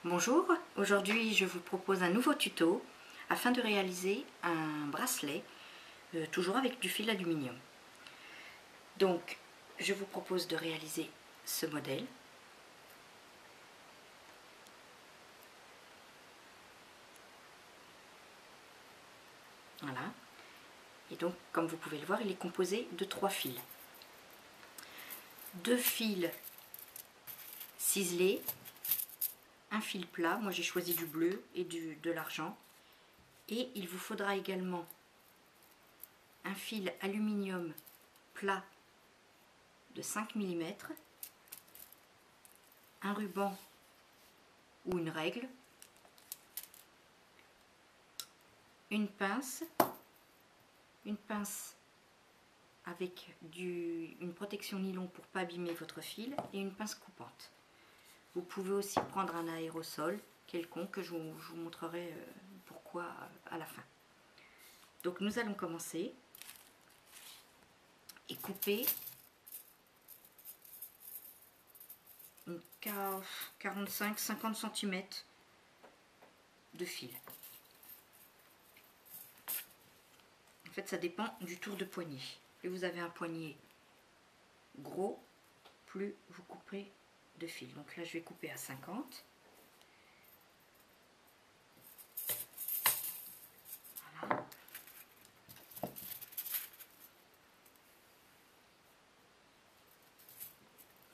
Bonjour, aujourd'hui je vous propose un nouveau tuto afin de réaliser un bracelet toujours avec du fil aluminium. Donc je vous propose de réaliser ce modèle. Voilà. Et donc comme vous pouvez le voir, il est composé de 3 fils. 2 fils ciselés, un fil plat, moi j'ai choisi du bleu et de l'argent. Et il vous faudra également un fil aluminium plat de 5 mm, un ruban ou une règle, une pince avec une protection nylon pour ne pas abîmer votre fil et une pince coupante. Vous pouvez aussi prendre un aérosol quelconque que je vous montrerai pourquoi à la fin. Donc nous allons commencer et couper une 45-50 cm de fil. En fait, ça dépend du tour de poignet. Plus vous avez un poignet gros, plus vous couperez de fil. Donc là, je vais couper à 50. Voilà.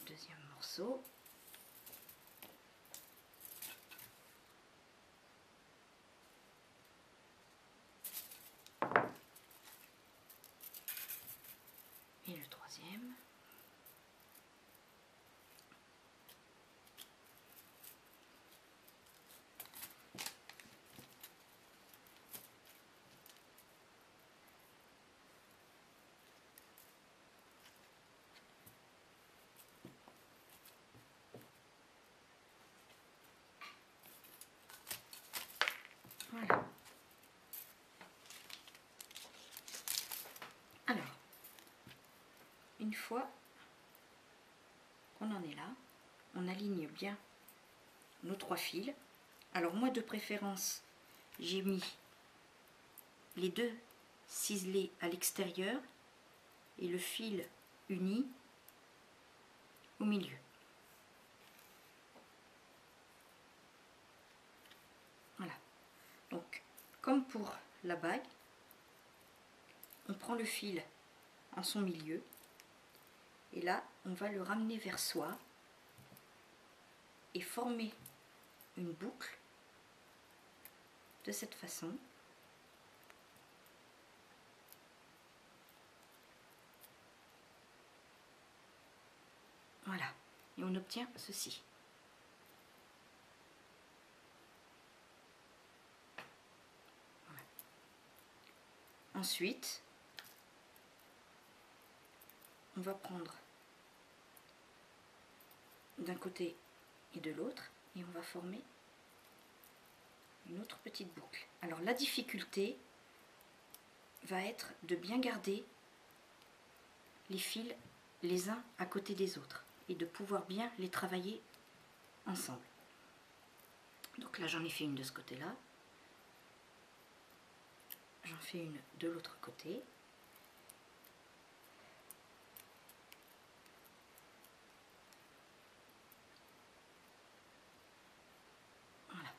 Deuxième morceau. Et le troisième. Voilà. Alors, une fois qu'on en est là, on aligne bien nos 3 fils. Alors moi de préférence, j'ai mis les 2 ciselés à l'extérieur et le fil uni au milieu. Voilà. Donc, comme pour la bague, on prend le fil en son milieu et là, on va le ramener vers soi et former une boucle de cette façon. Voilà. Et on obtient ceci. Voilà. Ensuite, on va prendre d'un côté et de l'autre et on va former une autre petite boucle. Alors la difficulté va être de bien garder les fils les uns à côté des autres et de pouvoir bien les travailler ensemble. Donc là j'en ai fait une de ce côté là, j'en fais une de l'autre côté. Voilà.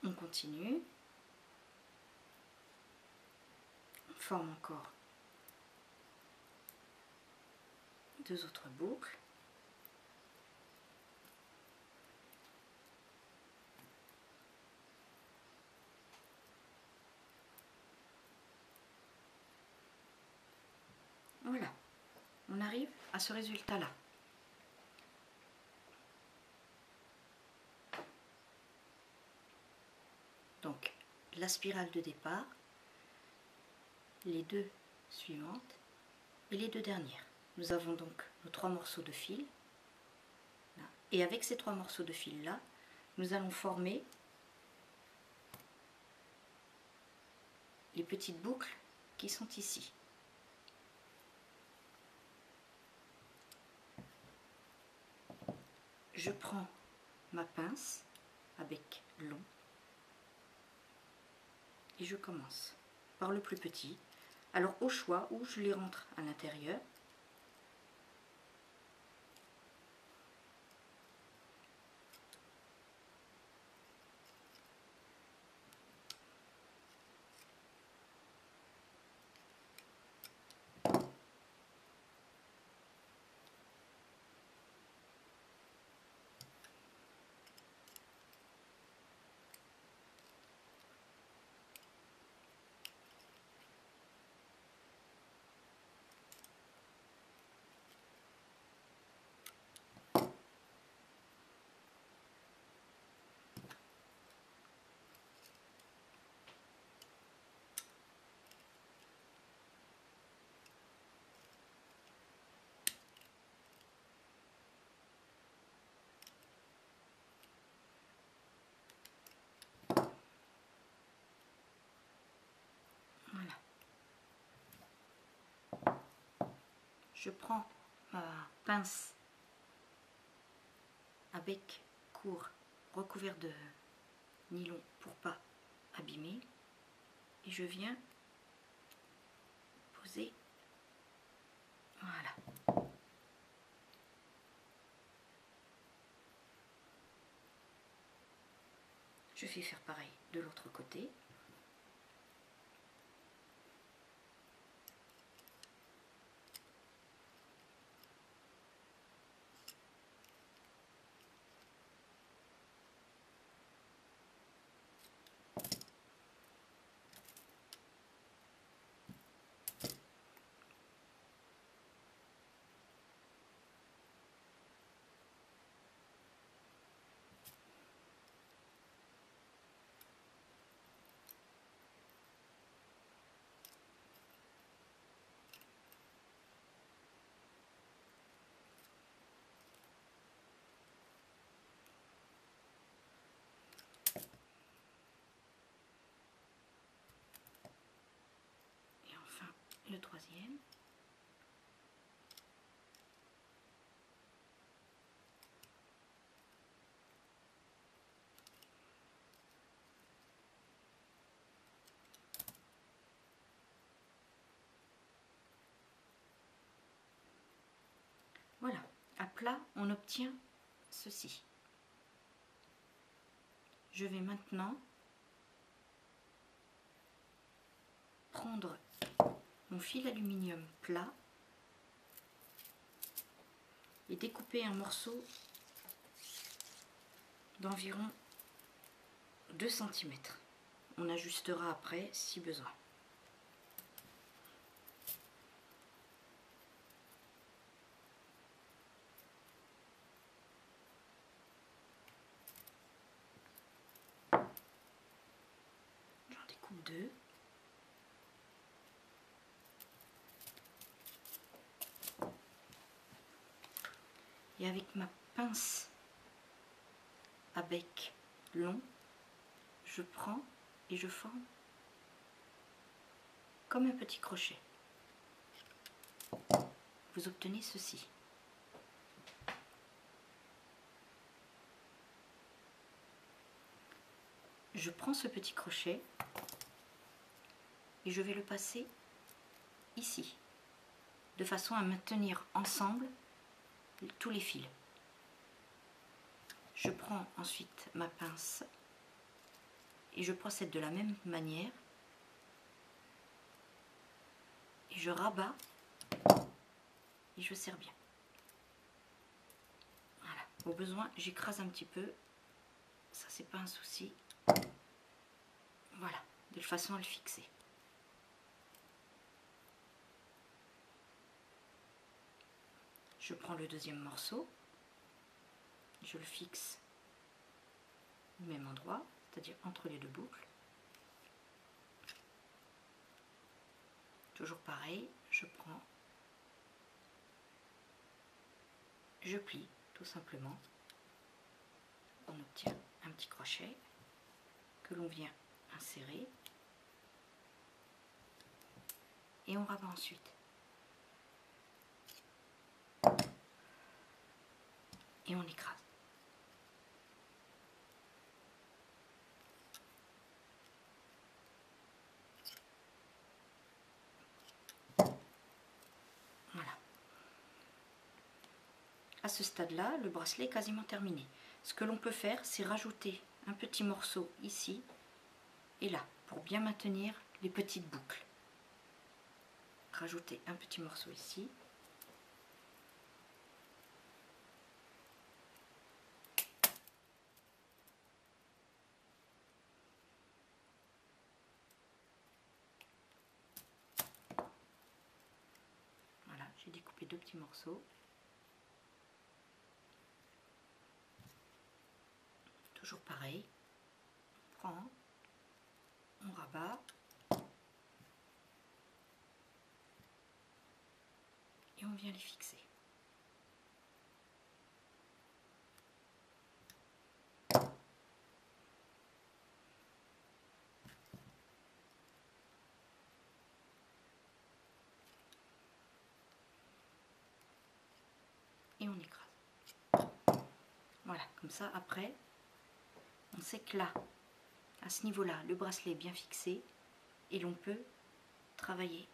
On continue. On forme encore 2 autres boucles. Voilà, on arrive à ce résultat-là. Donc, la spirale de départ, les 2 suivantes et les 2 dernières. Nous avons donc nos 3 morceaux de fil. Et avec ces 3 morceaux de fil là, nous allons former les petites boucles qui sont ici. Je prends ma pince à bec long et je commence par le plus petit. Alors au choix, où je les rentre à l'intérieur. Voilà. Je prends ma pince à bec court recouvert de nylon pour pas abîmer et je viens poser, voilà. Je fais faire pareil de l'autre côté. Et enfin le troisième. Voilà, à plat, on obtient ceci. Je vais maintenant prendre mon fil aluminium plat et découper un morceau d'environ 2 cm. On ajustera après si besoin. J'en découpe 2. Et avec ma pince à bec long, je prends et je forme comme un petit crochet. Vous obtenez ceci. Je prends ce petit crochet et je vais le passer ici, de façon à maintenir ensemble tous les fils. Je prends ensuite ma pince et je procède de la même manière et je rabats et je serre bien. Voilà, au besoin j'écrase un petit peu, ça c'est pas un souci. Voilà, de façon à le fixer. Je prends le deuxième morceau, je le fixe au même endroit, c'est-à-dire entre les deux boucles. Toujours pareil, je prends, je plie tout simplement. On obtient un petit crochet que l'on vient insérer. et on rabat ensuite. Et on écrase. Voilà. À ce stade-là, le bracelet est quasiment terminé. Ce que l'on peut faire, c'est rajouter un petit morceau ici et là, pour bien maintenir les petites boucles. Rajouter un petit morceau ici. Voilà, j'ai découpé 2 petits morceaux. Toujours pareil. On prend, on rabat. Et on vient les fixer. Et on écrase. Voilà, comme ça après, on sait que là, à ce niveau-là, le bracelet est bien fixé et l'on peut travailler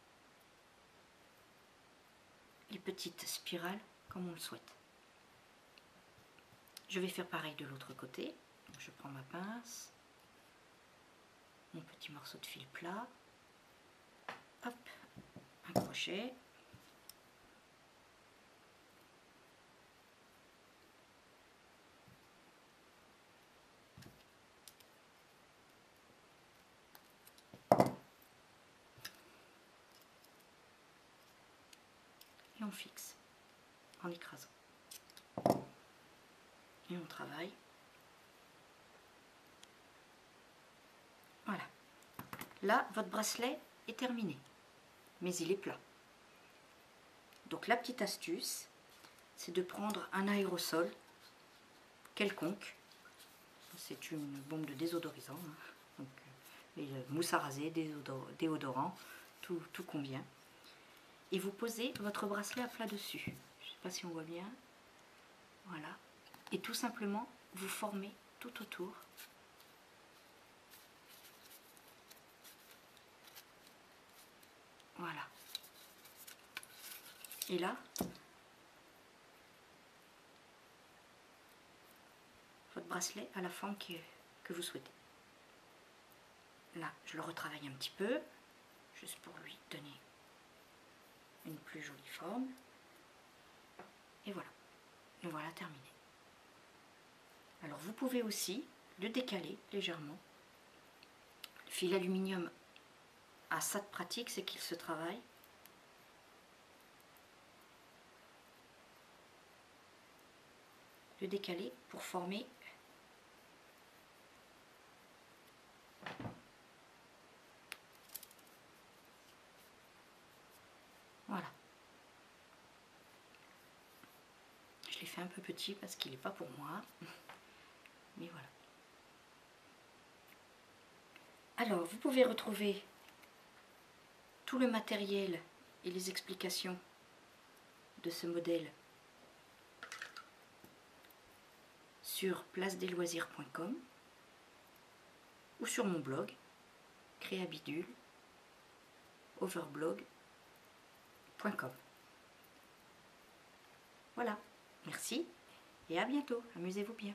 les petites spirales comme on le souhaite. Je vais faire pareil de l'autre côté. Donc je prends ma pince, mon petit morceau de fil plat, hop, un crochet. Et on fixe en écrasant. Et on travaille. Voilà. Là, votre bracelet est terminé, mais il est plat. Donc la petite astuce, c'est de prendre un aérosol quelconque. C'est une bombe de désodorisant, hein. Donc, mousse à raser, déodorant, tout convient. Et vous posez votre bracelet à plat dessus. Je ne sais pas si on voit bien. Voilà. Et tout simplement, vous formez tout autour. Voilà. Et là, votre bracelet a la forme que vous souhaitez. Là, je le retravaille un petit peu, juste pour lui donner une plus jolie forme. Et voilà. Le voilà terminé. Alors vous pouvez aussi le décaler légèrement. Le fil aluminium a ça de pratique, c'est qu'il se travaille. Le décaler pour former voilà. Je l'ai fait un peu petit parce qu'il n'est pas pour moi. Mais voilà. Alors, vous pouvez retrouver tout le matériel et les explications de ce modèle sur placedesloisirs.com ou sur mon blog créabidule overblog.com. Voilà, merci et à bientôt, amusez-vous bien.